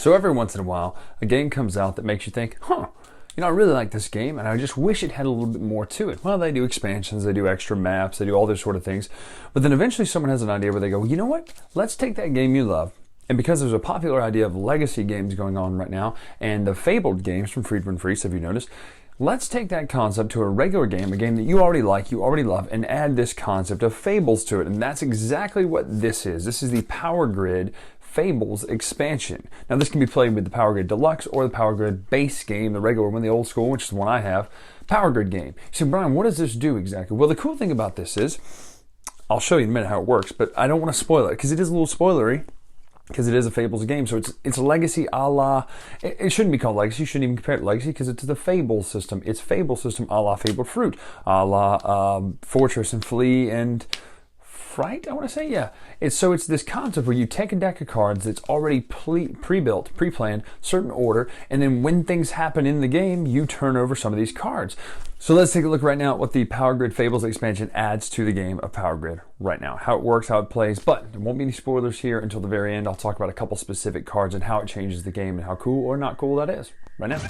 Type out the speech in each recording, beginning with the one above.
So every once in a while, a game comes out that makes you think, huh, I really like this game, and I just wish it had a little bit more to it. Well, they do expansions, they do extra maps, they do all those sort of things. But then eventually someone has an idea where they go, you know what? Let's take that game you love. And because there's a popular idea of legacy games going on right now, and the fabled games from Friedman Freeze, have you noticed? Let's take that concept to a regular game, a game that you already like, you already love, and add this concept of fables to it. And that's exactly what this is. This is the Power Grid Fabled Expansion. Now this can be played with the Power Grid Deluxe or the Power Grid base game, the regular one, the old school, which is the one I have, Power Grid game. So Brian, what does this do exactly? Well, the cool thing about this is, I'll show you in a minute how it works, but I don't want to spoil it because it is a little spoilery, because it is a Fables game. So it's Legacy a la, it shouldn't be called Legacy, you shouldn't even compare it to Legacy because it's the Fable system. It's Fable system a la Fabled Fruit, a la Fortress and Flee and Fright, I want to say, yeah. It's this concept where you take a deck of cards that's already pre-built, pre-planned, certain order, and then when things happen in the game, you turn over some of these cards. So let's take a look right now at what the Power Grid Fables expansion adds to the game of Power Grid right now. How it works, how it plays, but there won't be any spoilers here until the very end. I'll talk about a couple specific cards and how it changes the game and how cool or not cool that is right now.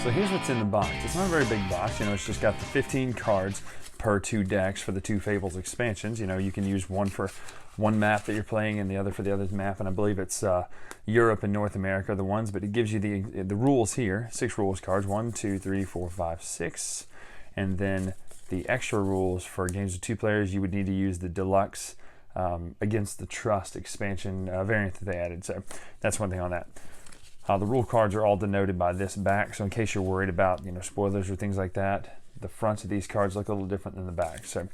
So here's what's in the box. It's not a very big box, it's just got the 15 cards per 2 decks for the 2 Fables expansions. You can use one for one map that you're playing and the other for the other map, and I believe it's Europe and North America are the ones, but it gives you the rules here, 6 rules cards, 1, 2, 3, 4, 5, 6, and then the extra rules for games with 2 players, you would need to use the Deluxe Against the Trust expansion variant that they added, so that's one thing on that. The rule cards are all denoted by this back, so in case you're worried about spoilers or things like that, the fronts of these cards look a little different than the back. So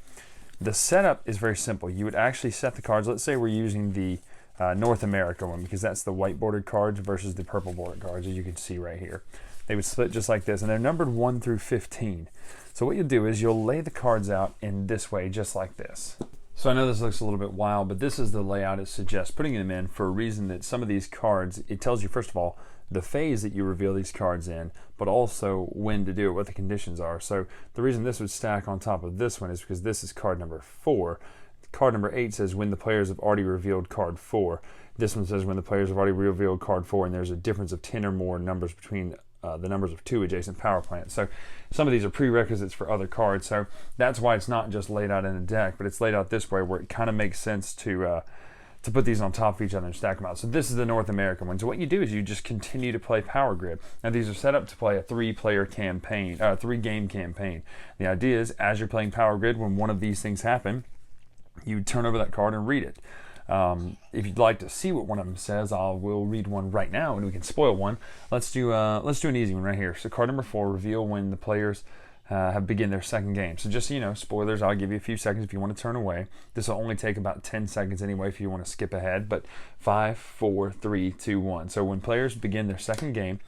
the setup is very simple. You would actually set the cards. Let's say we're using the North America one because that's the white bordered cards versus the purple bordered cards, as you can see right here. They would split just like this, and they're numbered 1 through 15. So what you'll do is you'll lay the cards out in this way, just like this. So I know this looks a little bit wild, but this is the layout it suggests, putting them in for a reason that some of these cards, it tells you, first of all, the phase that you reveal these cards in, but also when to do it, what the conditions are. So the reason this would stack on top of this one is because this is card number 4. Card number 8 says when the players have already revealed card 4. This one says when the players have already revealed card 4, and there's a difference of 10 or more numbers between the numbers of 2 adjacent power plants. So some of these are prerequisites for other cards, so that's why it's not just laid out in a deck, but it's laid out this way where it kind of makes sense to put these on top of each other and stack them out. So this is the North American one. So what you do is you just continue to play Power Grid. Now these are set up to play a 3-player campaign, 3-game campaign. The idea is as you're playing Power Grid, when one of these things happen, you turn over that card and read it. If you'd like to see what one of them says, we'll read one right now and we can spoil one. Let's do an easy one right here. So card number 4, reveal when the players have begin their second game. So just so you know, spoilers, I'll give you a few seconds if you want to turn away. This will only take about 10 seconds anyway if you want to skip ahead, but 5, 4, 3, 2, 1. So when players begin their second game,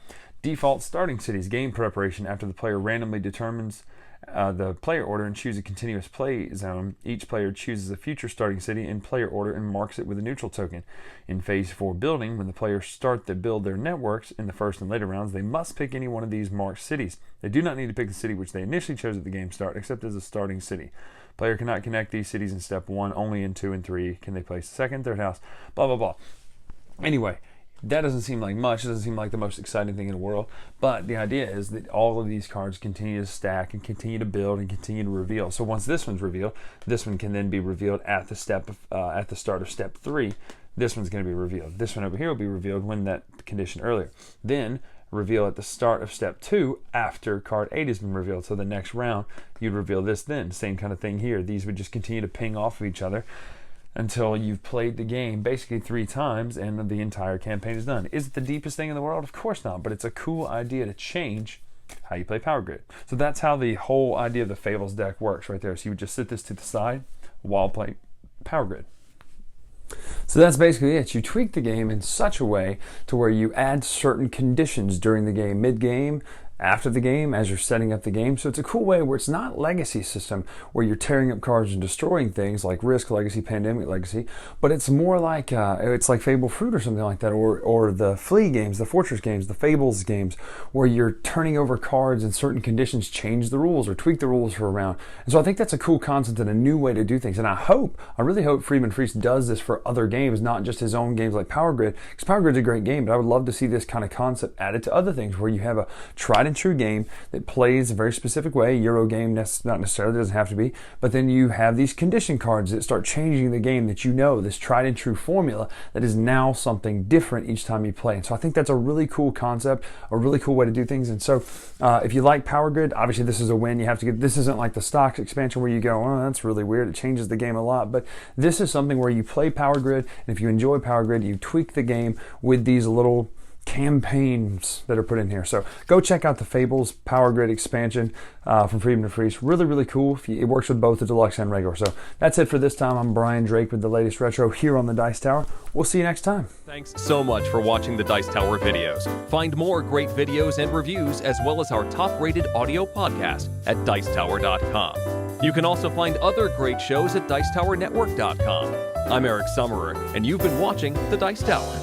default starting cities, game preparation after the player randomly determines the player order and choose a continuous play zone. Each player chooses a future starting city in player order and marks it with a neutral token. In phase 4 building, when the players start to build their networks in the first and later rounds, they must pick any one of these marked cities. They do not need to pick the city which they initially chose at the game start, except as a starting city. Player cannot connect these cities in step 1, only in 2 and 3 can they place the second, third house, blah, blah, blah. Anyway, that doesn't seem like much. It doesn't seem like the most exciting thing in the world. But the idea is that all of these cards continue to stack and continue to build and continue to reveal. So once this one's revealed, this one can then be revealed at the start of step 3. This one's going to be revealed. This one over here will be revealed when that condition earlier. Then reveal at the start of step 2 after card 8 has been revealed. So the next round, you'd reveal this then. Same kind of thing here. These would just continue to ping off of each other until you've played the game basically 3 times and the entire campaign is done. Is it the deepest thing in the world? Of course not, but it's a cool idea to change how you play Power Grid. So that's how the whole idea of the Fables deck works right there. So you would just sit this to the side while playing Power Grid. So that's basically it. You tweak the game in such a way to where you add certain conditions during the game, mid-game, after the game as you're setting up the game. So it's a cool way where it's not legacy system where you're tearing up cards and destroying things like Risk Legacy, Pandemic Legacy, but it's more like it's like Fable Fruit or something like that, or the Flea games, the Fortress games, the Fables games, where you're turning over cards and certain conditions change the rules or tweak the rules for a round. And so I think that's a cool concept and a new way to do things. And I really hope Friedman Freese does this for other games, not just his own games like Power Grid, because Power Grid's a great game, but I would love to see this kind of concept added to other things where you have a tried and true game that plays a very specific way. Euro game, not necessarily, doesn't have to be, but then you have these condition cards that start changing the game, that you know, this tried and true formula that is now something different each time you play. And so I think that's a really cool concept, a really cool way to do things. And so if you like Power Grid, obviously this is a win. You have to get, this isn't like the stocks expansion where you go, oh, that's really weird, it changes the game a lot, but this is something where you play Power Grid, and if you enjoy Power Grid, you tweak the game with these little campaigns that are put in here. So go check out the Fables Power Grid expansion from Friedman Freese. Really, really cool. It works with both the deluxe and regular. So that's it for this time. I'm Bryan Drake with the latest retro here on the Dice Tower. We'll see you next time. Thanks so much for watching the Dice Tower videos. Find more great videos and reviews, as well as our top-rated audio podcast at Dicetower.com. You can also find other great shows at Dicetowernetwork.com. I'm Eric Summerer, and you've been watching the Dice Tower.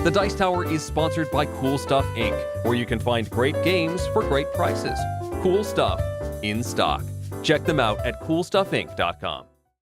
The Dice Tower is sponsored by Cool Stuff Inc., where you can find great games for great prices. Cool stuff in stock. Check them out at CoolStuffInc.com.